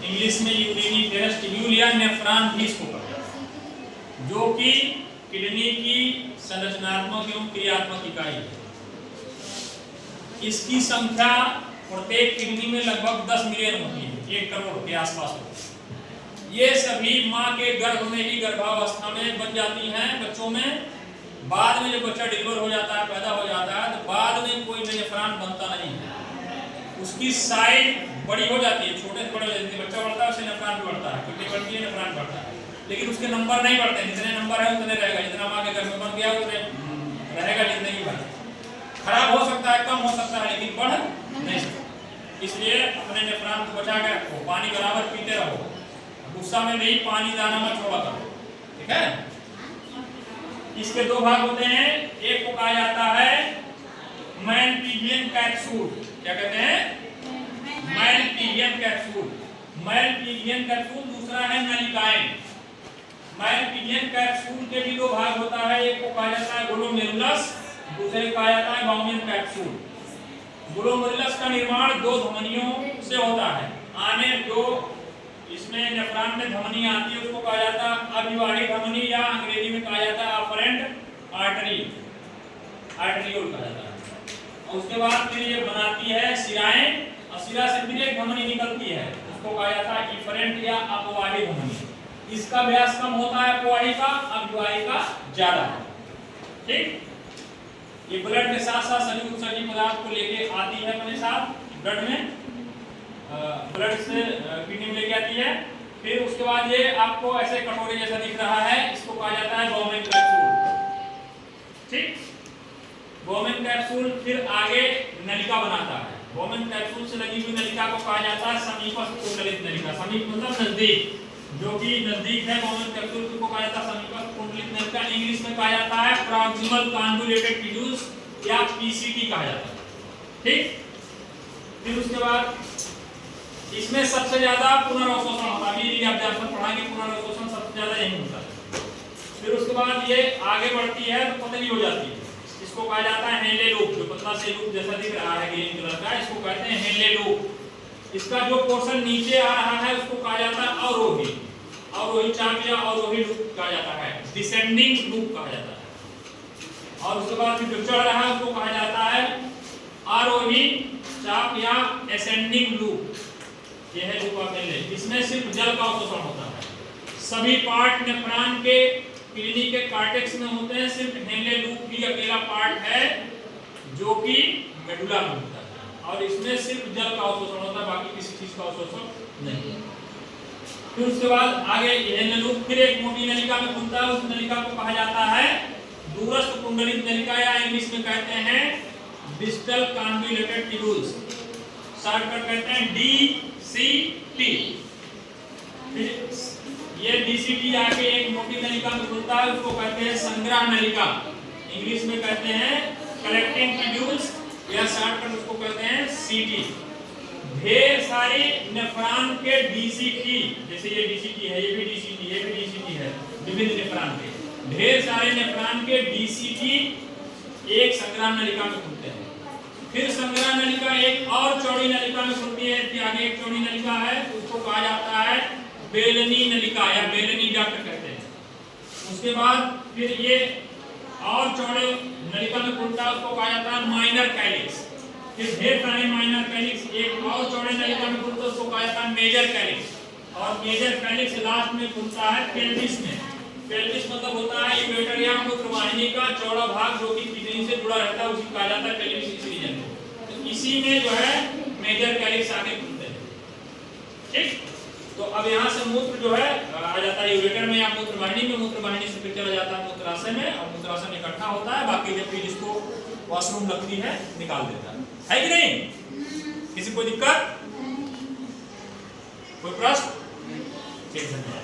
English में urinary tubule या nephron भी इसको कहा जाता है, जो कि किडनी की संरचनात्मक एवं क्रियात्मक इकाई है। इसकी संख्या प्रत्येक किडनी में लगभग 10 मिलियन होती है, 1 करोड़ के आसपास होती है। ये सभी माँ के गर्भ में ही गर्भावस्था में बन जाती हैं बच्चों में। बाद में जब बच्चा डिलीवर हो जाता है, पैदा हो जाता है, तो बाद में कोई नेफ्रॉन बनता नहीं है, उसकी साइज बड़ी हो जाती है, छोटे से बड़े हो जाती है। बच्चा बढ़ता है उससे नेफ्रॉन भी बढ़ता है, किडनी बढ़ती है नेफ्रॉन बढ़ता है, लेकिन उसके नंबर नहीं बढ़ते। जितने नंबर है उतने रहेगा, जितना माँ के गर्भ में बन गया उतने रहेगा जिंदगी भर। खराब हो सकता है, कम हो सकता है, लेकिन बढ़ नहीं सकता। इसलिए अपने नेफ्रॉन को बचा के रखो, पानी बराबर पीते रहो, गुस्सा में नहीं पानी दाना मत छोड़ा करो, ठीक है। इसके 2 भाग होते हैं, एक को कहा जाता है मैलपीजियन कैप्सूल। क्या कहते हैं? मैलपीजियन कैप्सूल। मैलपीजियन कैप्सूल। दूसरा है नलिकाएं। मैलपीजियन कैप्सूल के भी 2 भाग होता है, एक को कहा जाता है ग्लोमेरुलस, दूसरे को कहा जाता है बाउमियन कैप्सूल। ग्लोमेरुलस का निर्माण 2 धमनियों से होता है। आने जो इसमें नेफ्रॉन में धमनी आती है उसको कहा जाता है अभिवाही धमनी, या अंग्रेजी में कहा जाता है अफरेंट आर्टरी, आर्टरियोल कहा जाता है। और उसके बाद फिर ये बनाती है शिराएं, और शिरा से फिर एक धमनी निकलती है, उसको कहा जाता है इफरेंट या अपवाही धमनी। इसका व्यास कम होता है अपवाही का, अभिवाही का ज्यादा है, ठीक। ये ब्लड के साथ साथ सभी उत्सर्जी पदार्थ को लेके आती है अपने साथ, ब्लड में ब्लड से किडनी में लेके आती है। फिर उसके बाद ये आपको ऐसे कटोरे जैसा दिख रहा है, इसको कहा जाता है बाउमियन कैप्सूल, ठीक। बाउमियन कैप्सूल फिर आगे नलिका बनाता है। बाउमियन कैप्सूल से लगी हुई नलिका को कहा जाता है समीपस्थ कुंडलित नलिका। समीप मतलब नजदीक, जो कि नजदीक है बाउमियन कैप्सूल को कहा जाता है समीपस्थ कुंडलित नलिका। इंग्लिश में कहा जाता है प्रॉक्सिमल कन्वोल्यूटेड ट्यूब्यूल्स या पीसीटी कहा जाता है, ठीक। फिर उसके बाद इसमें सबसे ज्यादा पुनर्अवशोषण होता है, अभी आप जानते पढ़ाएंगे पुनर्अवशोषण सबसे ज्यादा यही होता है। फिर उसके बाद ये आगे बढ़ती है तो पतली हो जाती है, इसको कहा जाता है हेनले लूप। जो पतला से लूप जैसा दिख रहा है ग्रीन कलर का, इसको कहते हैं हेनले लूप। इसका जो पोर्शन नीचे आ रहा है उसको कहा जाता है अवरोही, अवरोही चाप या अवरोही लूप कहा जाता है, डिसेंडिंग लूप कहा जाता है। और उसके बाद जो चढ़ रहा है उसको कहा जाता है आरोही चाप या एसेंडिंग लूप। यह है लूप ऑफ हेनले। इसमें सिर्फ जल का अवशोषण होता है। सभी पार्ट नेफ्रॉन के किडनी के कार्टेक्स में होते हैं, सिर्फ हेनले लूप ही अकेला पार्ट है जो कि मेडुला में होता है, और इसमें सिर्फ जल का अवशोषण होता है, बाकी किसी चीज का अवशोषण नहीं। फिर उसके बाद आगे हेनले लूप फिर एक मोटी नलिका में खुलता है, उस नलिका को कहा जाता है दूरस्थ कुंडलित नलिका, या इंग्लिश में कहते हैं डिस्टल कन्वोल्यूटेड ट्यूब्यूल्स, शॉर्टकट कहते हैं DCT। फिर ये DCT आके एक मोटी नलिका में खुलता है, उसको कहते हैं संग्रह नलिका, इंग्लिश में कहते हैं कलेक्टिंग ट्यूब्यूल्स, या शॉर्टकट उसको कहते हैं CT। ढेर सारे नेफ्रॉन के DCT, जैसे ये DCT है, ये भी DCT, ये भी DCT है, विभिन्न नेफ्रॉन के ढेर सारे नेफ्रॉन के DCT एक संग्रह नलिका में खुलते हैं। फिर संग्रह नलिका एक और चौड़ी नलिका में खुलती है, इसके आगे एक चौड़ी नलिका है, उसको कहा जाता है बेलनी नलिका या बेलनी डक्ट कहते हैं। उसके बाद फिर ये और चौड़े नलिका में खुलता है, उसको कहा जाता है माइनर कैलिक्स। फिर ढेर सारे माइनर कैलिक्स एक और चौड़े नलिका में खुलता है, उसको कहा जाता है मेजर कैलिक्स। और मेजर कैलिक्स लास्ट में खुलता है पेल्विस में। पेल्विस मतलब होता है इक्वेटर या मूत्रवाहिनी का चौड़ा भाग जो कि किडनी से जुड़ा रहता है, उसी कहा जाता है पेल्विस रीजन। तो इसी में जो है मेजर कैलिक्स आगे खुलते हैं, ठीक। तो अब यहाँ से मूत्र जो है आ जाता है यूरेटर में या मूत्रवाहिनी में, मूत्रवाहिनी से फिर चला जाता है मूत्राशय में, और मूत्राशय में इकट्ठा होता है, बाकी जब फिर इसको वॉशरूम लगती है निकाल देता है कि नहीं? किसी कोई दिक्कत, कोई प्रश्न? ठीक है।